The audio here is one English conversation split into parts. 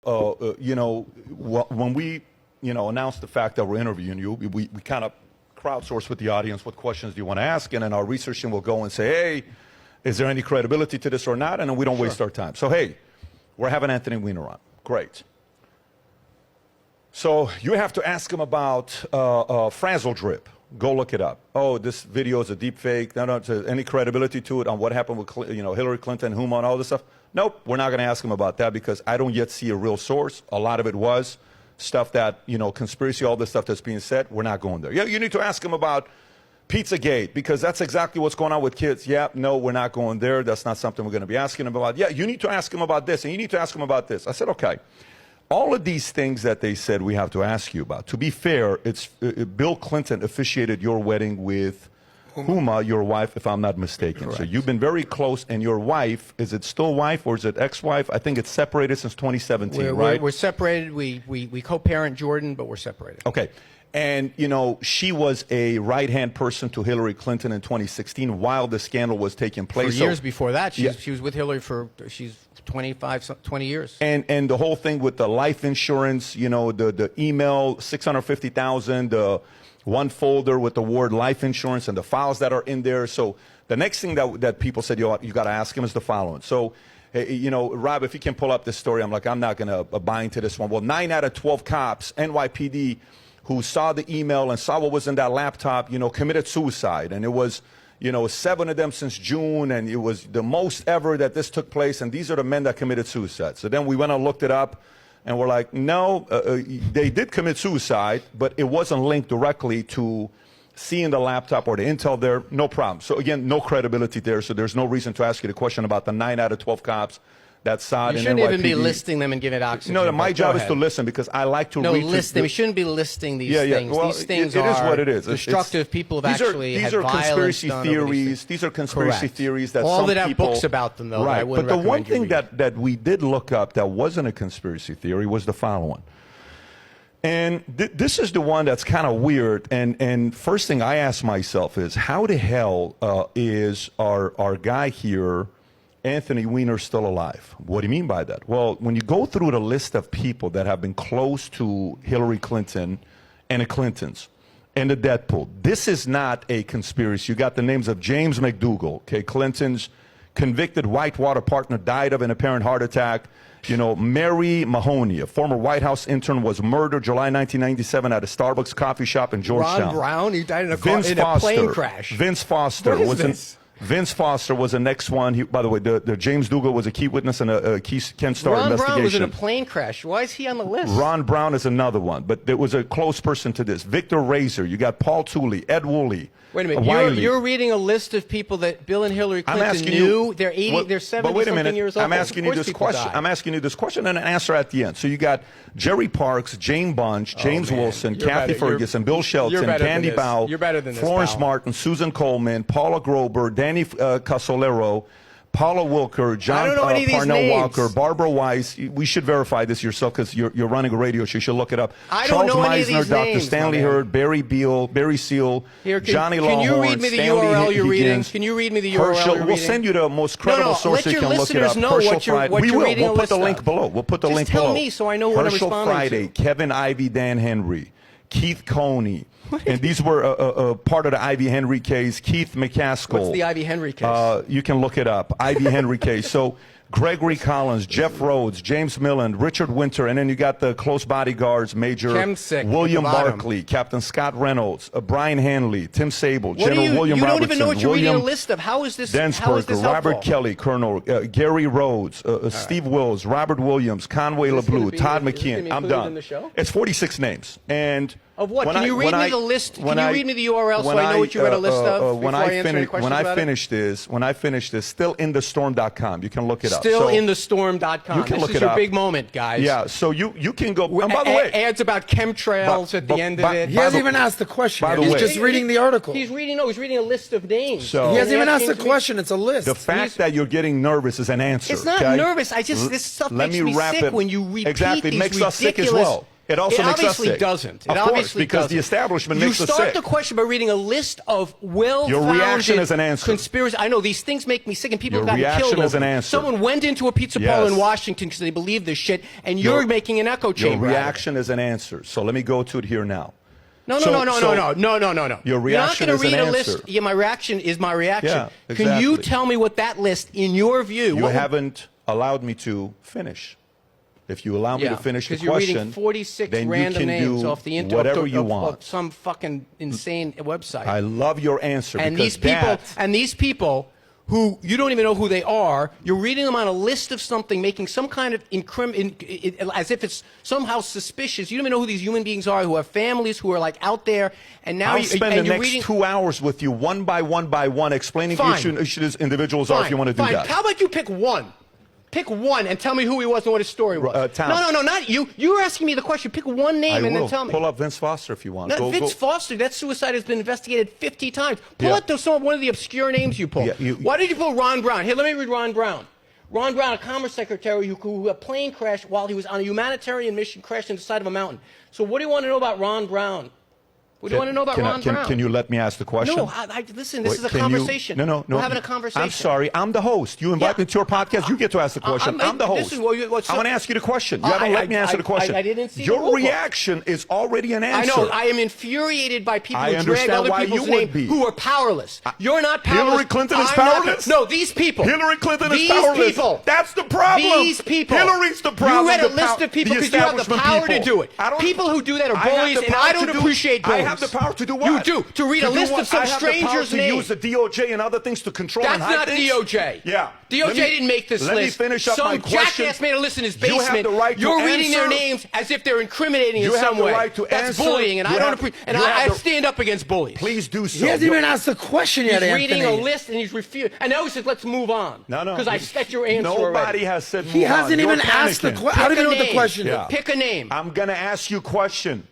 when we, announced the fact that we're interviewing you, we kind of crowdsource with the audience what questions do you want to ask, and then our research team will go and say, hey, is there any credibility to this or not? And then we don't waste our time. So, hey, we're having Anthony Weiner on. Great. So you have to ask him about frazzle drip. Go look it up. Oh, this video is a deep fake. No, any credibility to it on what happened with Hillary Clinton, Huma, and all this stuff? Nope, we're not going to ask him about that because I don't yet see a real source. A lot of it was stuff that, conspiracy, all this stuff that's being said. We're not going there. Yeah, you need to ask him about Pizzagate because that's exactly what's going on with kids. Yeah, no, we're not going there. That's not something we're going to be asking him about. Yeah, you need to ask him about this, and you need to ask him about this. I said, okay. All of these things that they said we have to ask you about. To be fair, it's Bill Clinton officiated your wedding with Huma, your wife, if I'm not mistaken. Correct. So you've been very close, and your wife, is it still wife or is it ex-wife? I think it's separated since 2017, right? We're separated. We co-parent Jordan, but we're separated. Okay. And, she was a right-hand person to Hillary Clinton in 2016 while the scandal was taking place. For years before that, she was with Hillary for, 20 years. And the whole thing with the life insurance, the email, 650,000, the one folder with the word life insurance and the files that are in there. So the next thing that people said you got to ask him is the following. So, Rob, if you can pull up this story, I'm not going to buy into this one. Well, 9 out of 12 cops, NYPD, who saw the email and saw what was in that laptop, committed suicide. And it was, 7 of them since June, and it was the most ever that this took place. And these are the men that committed suicide. So then we went and looked it up, and we're like, no, they did commit suicide, but it wasn't linked directly to seeing the laptop or the intel there. No problem. So again, no credibility there. So there's no reason to ask you the question about the 9 out of 12 cops that saw it. You shouldn't even be listing them and giving oxygen. No, my job is to listen because I like to read. List them. You shouldn't be listing these things. Well, these things it is what it is. Destructive. People have actually had violence done. These are conspiracy theories that all some that have people, books about them, though. Right. I but the one thing that we did look up that wasn't a conspiracy theory was the following. And this is the one that's kind of weird. And first thing I ask myself is, how the hell is our guy here, Anthony Weiner, still alive? What do you mean by that? Well, when you go through the list of people that have been close to Hillary Clinton and the Clintons and the death pool, this is not a conspiracy. You got the names of James McDougal, okay, Clinton's convicted Whitewater partner, died of an apparent heart attack. Mary Mahoney, a former White House intern, was murdered July 1997 at a Starbucks coffee shop in Georgetown. Ron Brown, he died in a plane crash. Vince Foster Vince Foster was the next one. By the way, the James Dougal was a key witness in a Ken Starr investigation. Ron Brown was in a plane crash. Why is he on the list? Ron Brown is another one, but there was a close person to this. Victor Razor. You got Paul Tooley, Ed Woolley. Wait a minute. You're reading a list of people that Bill and Hillary Clinton knew. They're 80. They're 70-something years old. I'm asking you this question. I'm asking you this question and an answer at the end. So you got Jerry Parks, Jane Bunch, James Wilson, Kathy Ferguson, Bill Shelton, Candy Bow, Florence Martin, Susan Coleman, Paula Grober, Danny Casolero, Paula Wilker, John Parnell Walker, Barbara Weiss. We should verify this yourself because you're running a radio show. You should look it up. Charles Meisner, Dr. Stanley Hurd, Barry Beal, Barry Seal, Johnny Lawhorn, Can you read me the URL you're reading? Can you read me the URL you're reading? We'll send you the most credible source you can look it up. Herschel Friday. We will. We'll put the link below. We'll put the link below. Just tell me so I know what I'm responding to. Herschel Friday, Kevin Ivey, Dan Henry, Keith Coney. And these were part of the Ivy Henry case. Keith McCaskill. What's the Ivy Henry case? You can look it up. Ivy Henry case. So Gregory Collins, Jeff Rhodes, James Milland, Richard Winter, and then you got the close bodyguards, Major William Barkley, Captain Scott Reynolds, Brian Hanley, Tim Sable, General William Robertson, you don't even know what you're reading a list of. How is this Densberger, Robert Kelly, Colonel Gary Rhodes, Steve Wills, Robert Williams, Conway LeBlue, Todd McKeon. I'm done. It's 46 names. And of what? Can you read me the list? Can you read me the URL so I know what you read a list of when I finish this, stillinthestorm.com. You can look it up. Stillinthestorm.com. This is your big moment, guys. Yeah, so you can go. And by the way, ads about chemtrails at the end of it. He hasn't even asked the question. He's just reading the article. He's reading a list of names. So, he hasn't even asked the question. It's a list. The fact that you're getting nervous is an answer. It's not nervous. This stuff makes me sick when you repeat these ridiculous. Exactly, it makes us sick as well. It also makes us sick. It doesn't. Of course, because the establishment makes us sick. You start the question by reading a list of well-founded Your reaction is an answer. conspiracy. I know these things make me sick, and people have gotten killed. Your reaction is over an them. answer. Someone went into a pizza parlor in Washington because they believe this shit, and you're making an echo chamber. Your reaction is an answer. So let me go to it here now. No. Your reaction is an answer. You're not going to read a list. Yeah, my reaction is my reaction. Yeah, exactly. Can you tell me what that list, in your view? You haven't allowed me to finish. If you allow me to finish the question, you're reading 46 then random you can names do off the internet whatever you want. Of some fucking insane website. I love your answer. And because these people who you don't even know who they are, you're reading them on a list of something, making some kind of as if it's somehow suspicious. You don't even know who these human beings are, who have families, who are like out there, and now I'll spend the next 2 hours with you, one by one, explaining who each individuals are if you want to do that. How about you pick one? Pick one and tell me who he was and what his story was. No, not you. You're asking me the question. Pick one name and then tell me. Pull up Vince Foster if you want. No, Vince Foster, that suicide has been investigated 50 times. Pull up one of the obscure names you pulled. Why did you pull Ron Brown? Here, let me read Ron Brown. Ron Brown, a Commerce Secretary who a plane crashed while he was on a humanitarian mission, crashed into the side of a mountain. So what do you want to know about Ron Brown? What do you want to know about Ron Brown? Can you let me ask the question? No, listen, this is a conversation. No. We're having a conversation. I'm sorry. I'm the host. You invite me to your podcast. You get to ask the question. I'm the host. I want to ask you the question. You haven't let me answer the question. I didn't see your reaction is already an answer. I know. I am infuriated by people who drag other people's names who are powerless. You're not powerless. Hillary Clinton is powerless? No, these people. Hillary Clinton is powerless. These people. That's the problem. These people. Hillary's the problem. You read a list of people because you have the power to do it. People who do that are bullies, and I don't appreciate bullies. I have the power to do what? You do. To read a list of some stranger's names. To use the DOJ and other things to control and hide things. That's not DOJ. Yeah. DOJ didn't make this list. Let me finish up my question. Some jackass made a list in his basement. You have the right to You're answer. reading their names as if they're incriminating in some way. You have the right to That's answer. bullying, and I don't appreciate. And I stand up against bullies. Please do so. He hasn't even asked the question yet, He's Anthony. reading a list, and he's refused. And now he says, let's move on. No. Because I set your answer already. Nobody has said move on. He hasn't even asked the question. I don't even know what the question is. Pick a name. I'm going to ask you a question.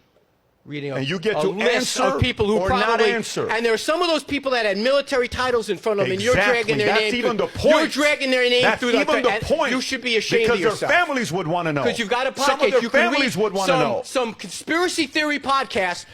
And you get to list answer of people who or probably, not answer. And there are some of those people that had military titles in front of them, and you're dragging their name. That's even the point. You're dragging their name That's through the even the point. You should be ashamed of yourself. Because their families would want to know. Because you've got a podcast. Some of their you can families read would want to know. Some conspiracy theory podcast,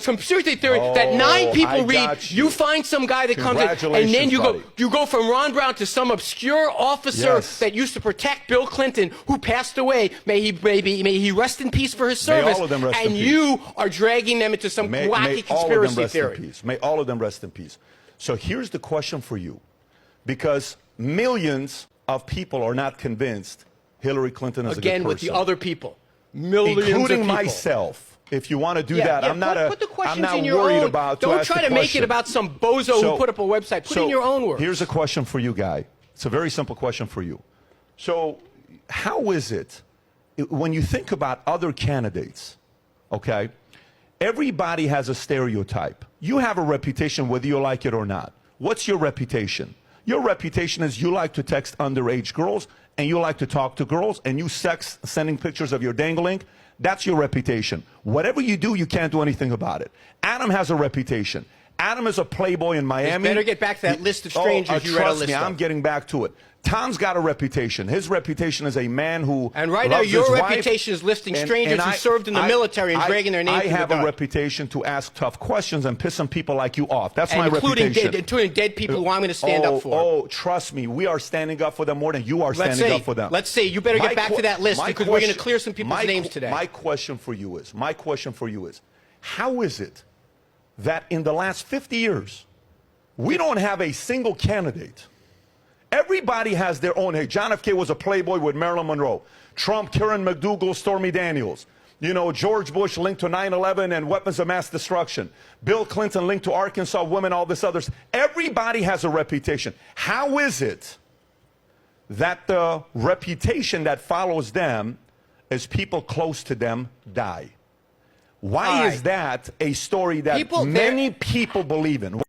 some conspiracy theory that 9 people read. You find some guy that comes in, and then you go from Ron Brown to some obscure officer that used to protect Bill Clinton, who passed away. May he rest in peace for his service. May all of them rest in peace. And you are dragging them into some wacky conspiracy theory. May all of them rest in peace. So here's the question for you. Because millions of people are not convinced Hillary Clinton is a good person. Again, with the other people. Millions including of people. myself. If you want to do that, I'm not worried about. Don't try to make it about some bozo who put up a website. Put in your own words. Here's a question for you, Guy. It's a very simple question for you. So, how is it when you think about other candidates? Okay. Everybody has a stereotype. You have a reputation whether you like it or not. What's your reputation? Your reputation is you like to text underage girls and you like to talk to girls and you sending pictures of your dangling. That's your reputation. Whatever you do, you can't do anything about it. Adam has a reputation. Adam is a playboy in Miami. You better get back to that list of strangers you read a list of. Trust me, I'm getting back to it. Tom's got a reputation. His reputation is a man who And right now, your reputation is listing strangers who served in the military and dragging their name through the I have a reputation to ask tough questions and piss some people like you off. That's my reputation. Including dead people who I'm going to stand up for. Oh, trust me. We are standing up for them more than you are standing up for them. Let's see. You better get back to that list because we're going to clear some people's names today. My question for you is, how is it that in the last 50 years, we don't have a single candidate? Everybody has their own. Hey, John F. K. was a playboy with Marilyn Monroe. Trump, Karen McDougal, Stormy Daniels. You know, George Bush linked to 9/11 and weapons of mass destruction. Bill Clinton linked to Arkansas women, all this others. Everybody has a reputation. How is it that the reputation that follows them is people close to them die? Why is that a story that many people believe in?